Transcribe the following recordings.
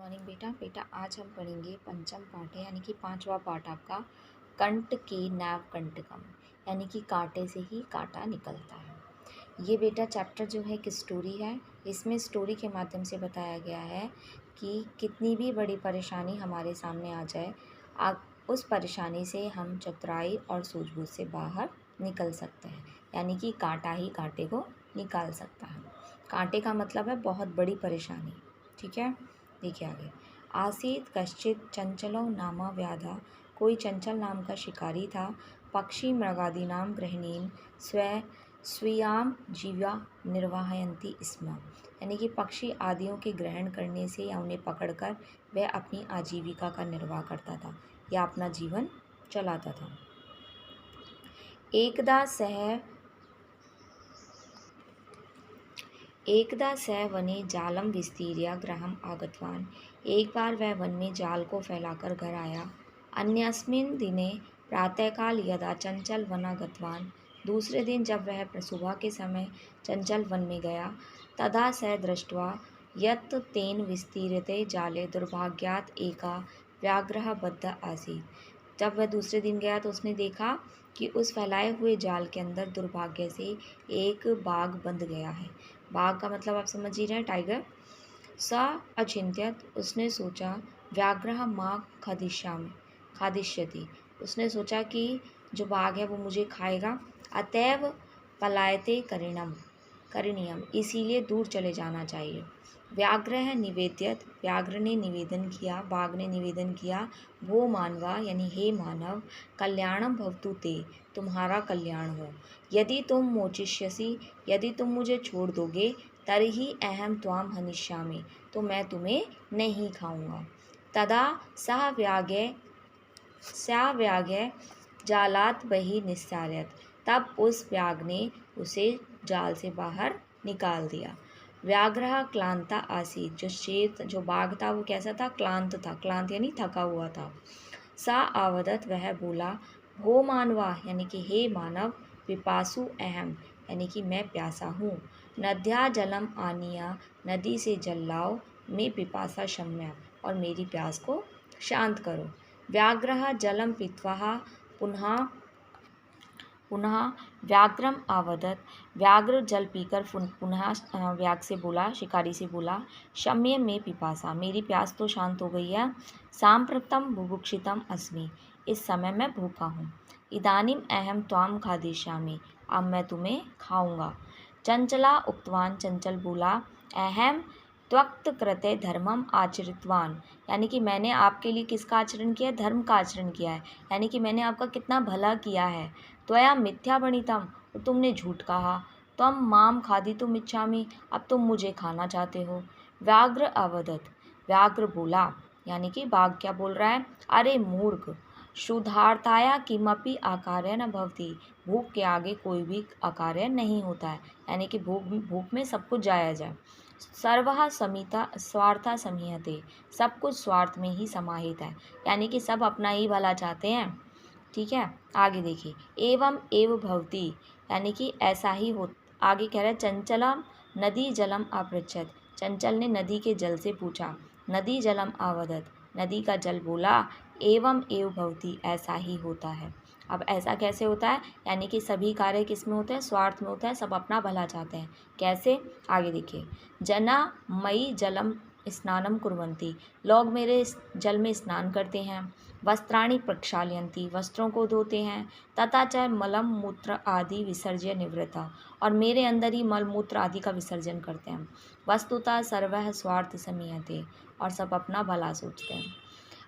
Morning बेटा आज हम पढ़ेंगे पंचम पाठ है यानी कि पांचवा पाठ आपका कंट के नैव कंटकम यानी कि कांटे से ही कांटा निकलता है। ये बेटा चैप्टर जो है एक स्टोरी है। इसमें स्टोरी के माध्यम से बताया गया है कि कितनी भी बड़ी परेशानी हमारे सामने आ जाए उस परेशानी से हम चतुराई और सूझबूझ से बाहर निकल सकते हैं। यानी कि कांटा ही कांटे को निकाल सकता है। कांटे का मतलब है बहुत बड़ी परेशानी। ठीक है, देखिए आगे। आसीत कश्चित चंचलो नामा व्याधा, कोई चंचल नाम का शिकारी था। पक्षी मृगादीनाम गृहिणीम स्वीयाम जीवा निर्वाहयन्ति स्म, यानी कि पक्षी आदियों के ग्रहण करने से या उन्हें पकड़कर वह अपनी आजीविका का निर्वाह करता था या अपना जीवन चलाता था। एकदा स वने जालम विस्तीर्य गृहम् आगतवान्, एक बार वह वन में जाल को फैलाकर घर आया। अन्यस्मिन् दिने प्रातःकाल यदा चंचल वना गतवान्, दूसरे दिन जब वह सुबह के समय चंचल वन में गया, तदा स दृष्ट्वा यत् तेन विस्तीर्यते जाले दुर्भाग्यात् एका व्याघ्रः बद्ध आसीत्। जब वह दूसरे दिन गया तो उसने देखा कि उस फैलाए हुए जाल के अंदर दुर्भाग्य से एक बाघ बंध गया है। बाघ का मतलब आप समझ ही रहे हैं, टाइगर। सा अचिंत्यत, उसने सोचा, व्याघ्रः मां खादिष्यति, उसने सोचा कि जो बाघ है वो मुझे खाएगा। अतएव पलायते करणीयम, इसीलिए दूर चले जाना चाहिए। व्याघ्रः निवेद्यत, व्याघ्र ने निवेदन किया, बाघ ने निवेदन किया, वो मानवा यानी हे मानव, कल्याणम भवतु ते, तुम्हारा कल्याण हो। यदि तुम मोचिष्यसि, यदि तुम मुझे छोड़ दोगे, तर्हि अहम त्वाम हनिष्यामि, तो मैं तुम्हें नहीं खाऊंगा। तदा सह व्याघ्र जालात बहि निस्सारयत, तब उस व्याघ्र ने उसे जाल से बाहर निकाल दिया। व्याघ्रः क्लांता आसीत, जो बाघ था वो कैसा था? क्लांत था। क्लांत यानी थका हुआ था। सा आवदत, वह बोला, भो मानवा यानी कि हे मानव, पिपासु अहम यानी कि मैं प्यासा हूँ। नद्या जलम आनिया, नदी से जल लाओ, मैं पिपासा शम्या, और मेरी प्यास को शांत करो। व्याघ्रः जलम पीत्वा पुनः व्याघ्रम आवदत, व्याघ्र जल पीकर पुनः व्याघ्र से बोला, शिकारी से बोला, शम्य में पिपासा, मेरी प्यास तो शांत हो गई है। सांप्रतम बुभुक्षितम अस्मि, इस समय मैं भूखा हूँ। इदानीम अहम त्वाम खादिष्यामि, अब मैं तुम्हें खाऊंगा। चंचला उक्तवान, चंचल बोला, अहम त्वक्त कृते धर्मम आचरितवान, यानी कि मैंने आपके लिए किसका आचरण किया? धर्म का आचरण किया है, यानी कि मैंने आपका कितना भला किया है। त्वया मिथ्या बणितम, तुमने झूठ कहा। त्वम माम खादितुम इच्छामि, अब तुम मुझे खाना चाहते हो। व्याघ्र अवदत, व्याघ्र बोला, यानी कि बाघ क्या बोल रहा है? अरे मूर्ख, क्षुधार्ताया किमपि आकार्य न भवति, भूख के आगे कोई भी अकार्य नहीं होता है, यानी कि भूख में सब कुछ जाया जाए। सर्वः समिता स्वार्था समीहते, सब कुछ स्वार्थ में ही समाहित है, यानी कि सब अपना ही भला चाहते हैं। ठीक है, आगे देखिए। एवं एव भवति, यानी कि ऐसा ही हो। आगे कह रहा है, चंचलम नदी जलम अपृच्छत, चंचल ने नदी के जल से पूछा। नदी जलम आवदत, नदी का जल बोला, एवं एव भवति, ऐसा ही होता है। अब ऐसा कैसे होता है? यानी कि सभी कार्य किस में होते हैं? स्वार्थ में होता है, सब अपना भला चाहते हैं। कैसे? आगे देखिए। जना मई जलम स्नानम कुर्वन्ति, लोग मेरे जल में स्नान करते हैं। वस्त्राणि प्रक्षालयन्ति, वस्त्रों को धोते हैं। तथा च मलम मूत्र आदि विसर्ज्य निवृत्ता, और मेरे अंदर ही मल मूत्र आदि का विसर्जन करते हैं। वस्तुतः सर्वः स्वार्थ समीयते, और सब अपना भला सोचते हैं।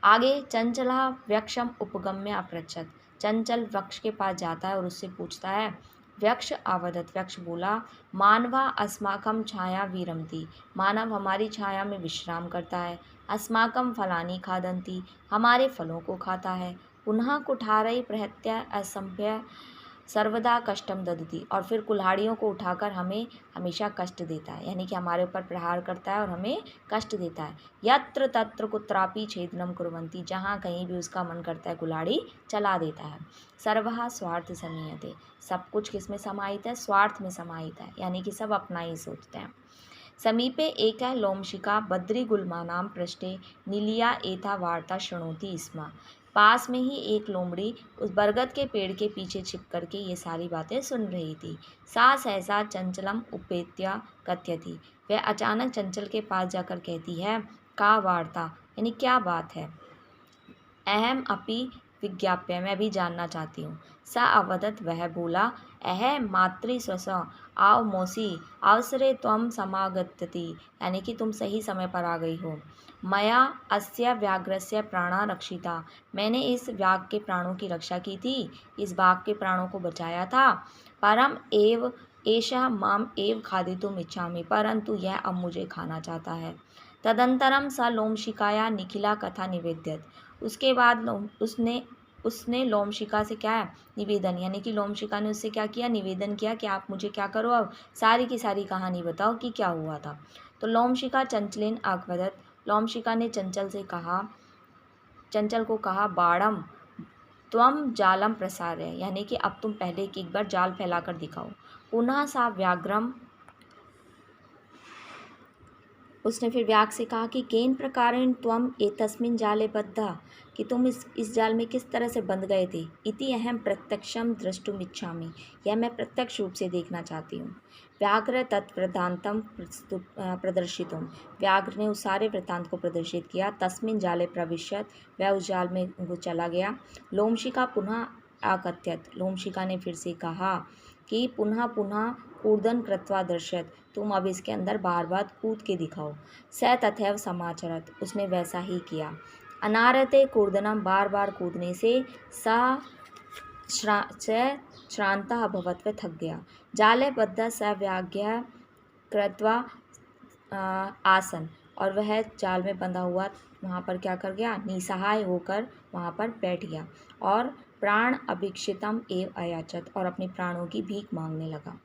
आगे, चंचला वृक्षम उपगम्य अपृच्छत, चंचल वृक्ष के पास जाता है और उससे पूछता है। वृक्ष आवदत, वृक्ष बोला, मानवा अस्माकम छाया विरमति, मानव हमारी छाया में विश्राम करता है। अस्माकम फलानि खादन्ति, हमारे फलों को खाता है। पुनः कुठारई प्रहत्य असंभ्य सर्वदा कष्टम ददति, और फिर कुल्हाड़ियों को उठाकर हमें हमेशा कष्ट देता है, यानी कि हमारे ऊपर प्रहार करता है और हमें कष्ट देता है। यत्र तत्र कुत्रापि छेदनम कुर्वन्ति, जहाँ कहीं भी उसका मन करता है कुल्हाड़ी चला देता है। सर्वः स्वार्थ समीयते, सब कुछ किस में समाहित है? स्वार्थ में समाहित है, यानी कि सब अपना ही सोचते हैं। समीपे एकः लोमशिखा बद्रीगुल्मानां पृष्ठे नीलिया एता वार्ता शृणोति स्म। पास में ही एक लोमड़ी उस बरगद के पेड़ के पीछे छिप करके ये सारी बातें सुन रही थी। सा सहसा चंचलम उपेत्य कथयति। वह अचानक चंचल के पास जाकर कहती है, का वार्ता, यानी क्या बात है। अहम अपि विज्ञाप्य, मैं भी जानना चाहती हूँ। सा अवदत, वह बोला, अह मातृस्वस आव मौसी अवसरे त्वं समागतति, यानी कि तुम सही समय पर आ गई हो। मया अस्य व्याघ्रस्य प्राणा रक्षिता, मैंने इस व्याघ्र के प्राणों की रक्षा की थी, इस बाघ के प्राणों को बचाया था। परम एव एषः माम एव खादितुम इच्छामि, परंतु यह अब मुझे खाना चाहता है। तदंतरम स लोमशिकाया निखिला कथा निवेद्यत, उसके बाद उसने उसने लोमशिका से क्या निवेदन, यानी कि लोमशिका ने उससे क्या किया, निवेदन किया कि आप मुझे क्या करो, अब सारी की सारी कहानी बताओ कि क्या हुआ था। तो लोमशिका चंचलेन आग्वदत, लोमशिका ने चंचल को कहा, बाड़म त्वम जालम प्रसारय, यानी कि अब तुम पहले की एक बार जाल फैलाकर दिखाओ। पुनः सा व्याघ्रम, उसने फिर व्याघ्र से कहा कि केन प्रकारेण त्वम एतस्मिन् जाले बद्धा, कि तुम इस जाल में किस तरह से बंध गए थे। इति अहम प्रत्यक्षम द्रष्टुम इच्छामि, यह मैं प्रत्यक्ष रूप से देखना चाहती हूँ। व्याघ्र तत्वृद्धांतम प्रदर्शितुम, व्याघ्र ने उस सारे वृत्तांत को प्रदर्शित किया। तस्मिन् जाले प्रविश्यत, वह उस जाल में वो चला गया। लोमशिका पुनः आकथयत, लोमशिका ने फिर से कहा कि पुनः पुनः कूर्दन कृत्वा दर्शयत, तुम अब इसके अंदर बार बार कूद के दिखाओ। स तथैव समाचरत, उसने वैसा ही किया। अनारते कूर्दनम, बार बार कूदने से स श्रांता अभवत, वह थक गया। जाले बद्ध स व्याघ्य कृत्वा आसन, और वह जाल में बंधा हुआ वहाँ पर क्या कर गया, निसहाय होकर वहाँ पर बैठ गया। और प्राण अभिक्षितम एव अयाचत, और अपने प्राणों की भीख मांगने लगा।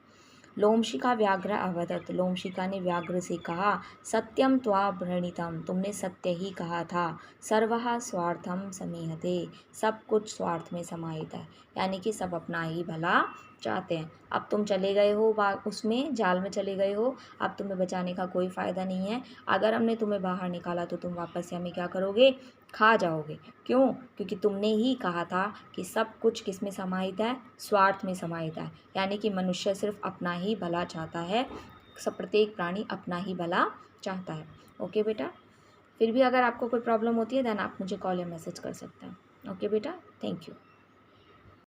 लोमशिका व्याघ्र अवदत, लोमशिका ने व्याघ्र से कहा, सत्यम त्वा भ्रणितम, तुमने सत्य ही कहा था। सर्वः स्वार्थम समीहते, सब कुछ स्वार्थ में समाहित है, यानी कि सब अपना ही भला चाहते हैं। अब तुम चले गए हो उसमें जाल में चले गए हो, अब तुम्हें बचाने का कोई फ़ायदा नहीं है। अगर हमने तुम्हें बाहर निकाला तो तुम वापस से हमें क्या करोगे, खा जाओगे। क्यों? क्योंकि तुमने ही कहा था कि सब कुछ किस में समाहित है, स्वार्थ में समाहित है, यानी कि मनुष्य सिर्फ अपना ही भला चाहता है, सब प्रत्येक प्राणी अपना ही भला चाहता है। ओके बेटा, फिर भी अगर आपको कोई प्रॉब्लम होती है देन आप मुझे कॉल या मैसेज कर सकते हैं। ओके बेटा, थैंक यू।